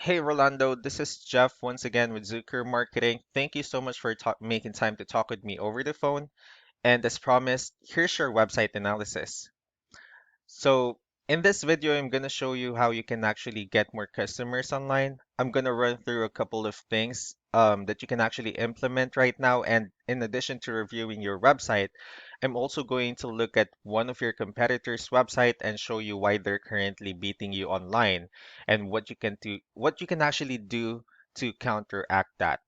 Hey Rolando, this is Jeff once again with Zucker Marketing. Thank you so much for making time to talk with me over the phone. And as promised, here's your website analysis. So in this video, I'm going to show you how you can actually get more customers online. I'm going to run through a couple of things that you can actually implement right now. And in addition to reviewing your website, I'm also going to look at one of your competitors' website and show you why they're currently beating you online and what you can actually do to counteract that.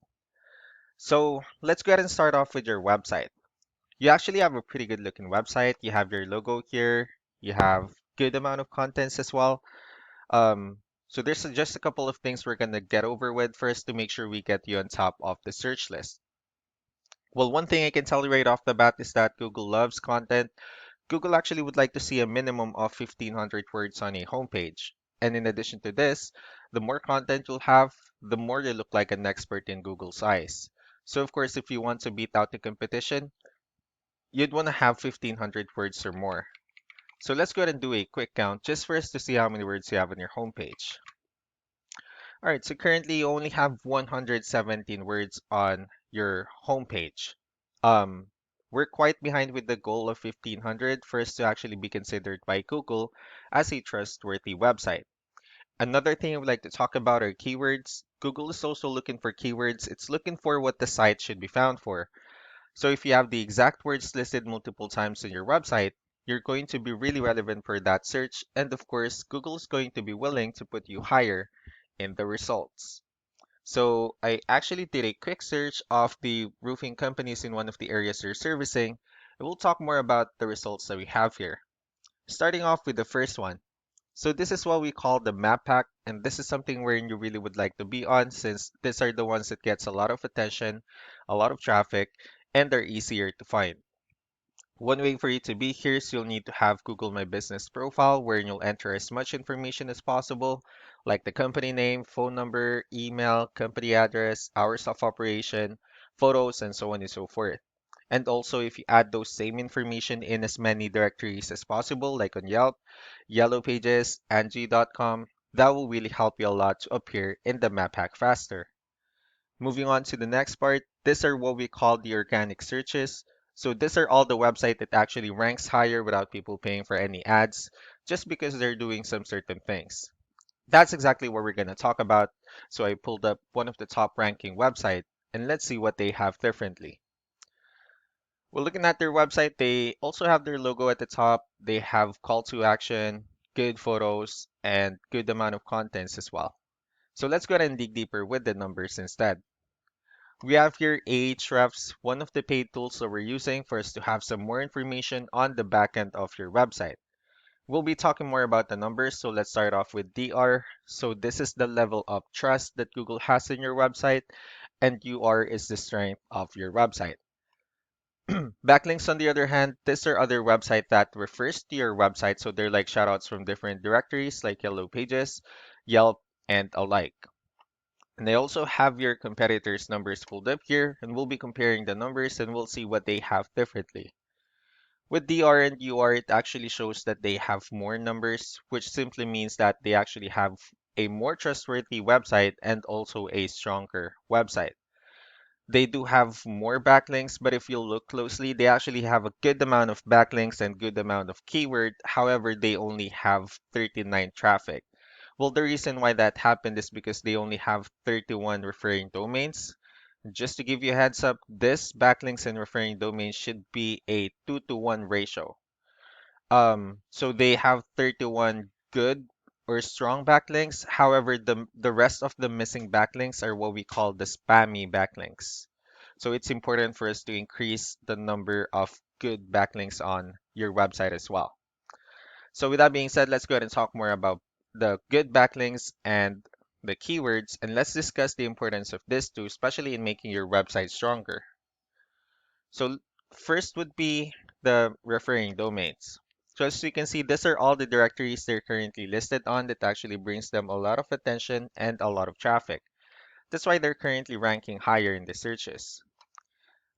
So let's go ahead and start off with your website. You actually have a pretty good looking website. You have your logo here. You have good amount of contents as well. So there's just a couple of things we're gonna get over with first to make sure we get you on top of the search list. Well, one thing I can tell you right off the bat is that Google loves content. Google actually would like to see a minimum of 1,500 words on a homepage. And in addition to this, the more content you'll have, the more you look like an expert in Google's eyes. So of course, if you want to beat out the competition, you'd want to have 1,500 words or more. So let's go ahead and do a quick count just for us to see how many words you have on your homepage. All right, so currently you only have 117 words on your homepage. Um, we're quite behind with the goal of 1,500 for us to actually be considered by Google as a trustworthy website. Another thing I would like to talk about are keywords. Google is also looking for keywords. It's looking for what the site should be found for. So if you have the exact words listed multiple times in your website, you're going to be really relevant for that search. And of course, Google is going to be willing to put you higher in the results. So I actually did a quick search of the roofing companies in one of the areas they're servicing. And we'll talk more about the results that we have here. Starting off with the first one. So this is what we call the map pack, and this is something where you really would like to be on since these are the ones that gets a lot of attention, a lot of traffic, and they're easier to find. One way for you to be here is you'll need to have Google My Business profile where you'll enter as much information as possible, like the company name, phone number, email, company address, hours of operation, photos, and so on and so forth. And also, if you add those same information in as many directories as possible, like on Yelp, Yellow Pages, Angie.com, that will really help you a lot to appear in the map hack faster. Moving on to the next part, these are what we call the organic searches. So these are all the website that actually ranks higher without people paying for any ads, just because they're doing some certain things. That's exactly what we're going to talk about. So I pulled up one of the top ranking website and let's see what they have differently. Well, looking at their website, they also have their logo at the top. They have call to action, good photos, and good amount of contents as well. So let's go ahead and dig deeper with the numbers instead. We have here Ahrefs, one of the paid tools that we're using for us to have some more information on the backend of your website. We'll be talking more about the numbers, so let's start off with DR. So this is the level of trust that Google has in your website, and UR is the strength of your website. Backlinks, on the other hand, these are other website that refers to your website, so they're like shoutouts from different directories like Yellow Pages, Yelp, and alike. And they also have your competitors' numbers pulled up here, and we'll be comparing the numbers and we'll see what they have differently. With DR and UR, it actually shows that they have more numbers, which simply means that they actually have a more trustworthy website and also a stronger website. They do have more backlinks, but if you look closely, they actually have a good amount of backlinks and good amount of keyword. However, they only have 39 traffic. Well, the reason why that happened is because they only have 31 referring domains. Just to give you a heads up, this backlinks and referring domains should be a 2 to 1 ratio. So they have 31 good or strong backlinks. However, the rest of the missing backlinks are what we call the spammy backlinks. So it's important for us to increase the number of good backlinks on your website as well. So with that being said, let's go ahead and talk more about the good backlinks and the keywords, and let's discuss the importance of this too, especially in making your website stronger. So first would be the referring domains. So as you can see, these are all the directories they're currently listed on that actually brings them a lot of attention and a lot of traffic. That's why they're currently ranking higher in the searches.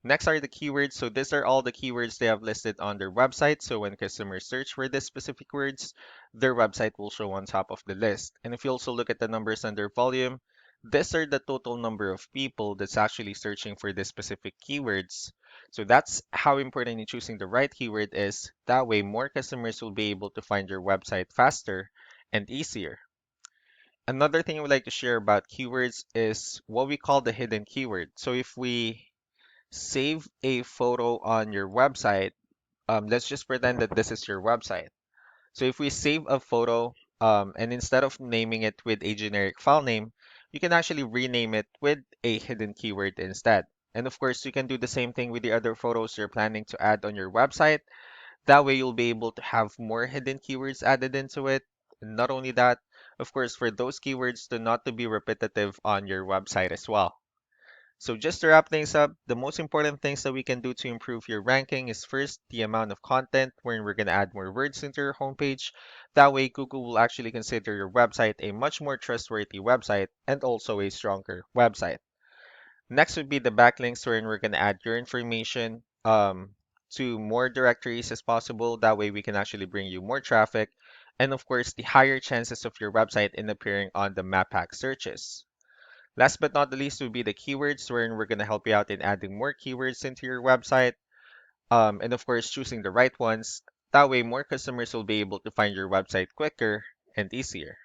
Next are the keywords. So these are all the keywords they have listed on their website. So when customers search for these specific words, their website will show on top of the list. And if you also look at the numbers under volume, these are the total number of people that's actually searching for these specific keywords. So that's how important in choosing the right keyword is. That way, more customers will be able to find your website faster and easier. Another thing I would like to share about keywords is what we call the hidden keyword. So if we save a photo on your website. Let's just pretend that this is your website. So if we save a photo, and instead of naming it with a generic file name, you can actually rename it with a hidden keyword instead. And of course, you can do the same thing with the other photos you're planning to add on your website. That way, you'll be able to have more hidden keywords added into it. And not only that, of course, for those keywords to not to be repetitive on your website as well. So just to wrap things up, the most important things that we can do to improve your ranking is first the amount of content wherein we're going to add more words into your homepage. That way Google will actually consider your website a much more trustworthy website and also a stronger website. Next would be the backlinks wherein we're going to add your information to more directories as possible. That way we can actually bring you more traffic. And of course, the higher chances of your website in appearing on the map hack searches. Last but not the least would be the keywords, wherein we're going to help you out in adding more keywords into your website. And of course, choosing the right ones. That way, more customers will be able to find your website quicker and easier.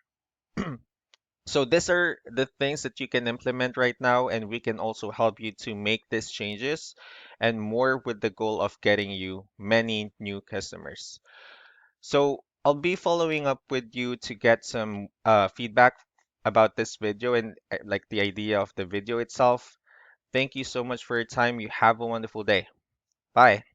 So these are the things that you can implement right now, and we can also help you to make these changes and more with the goal of getting you many new customers. So I'll be following up with you to get some feedback about this video and like the idea of the video itself. Thank you so much for your time. You have a wonderful day. Bye.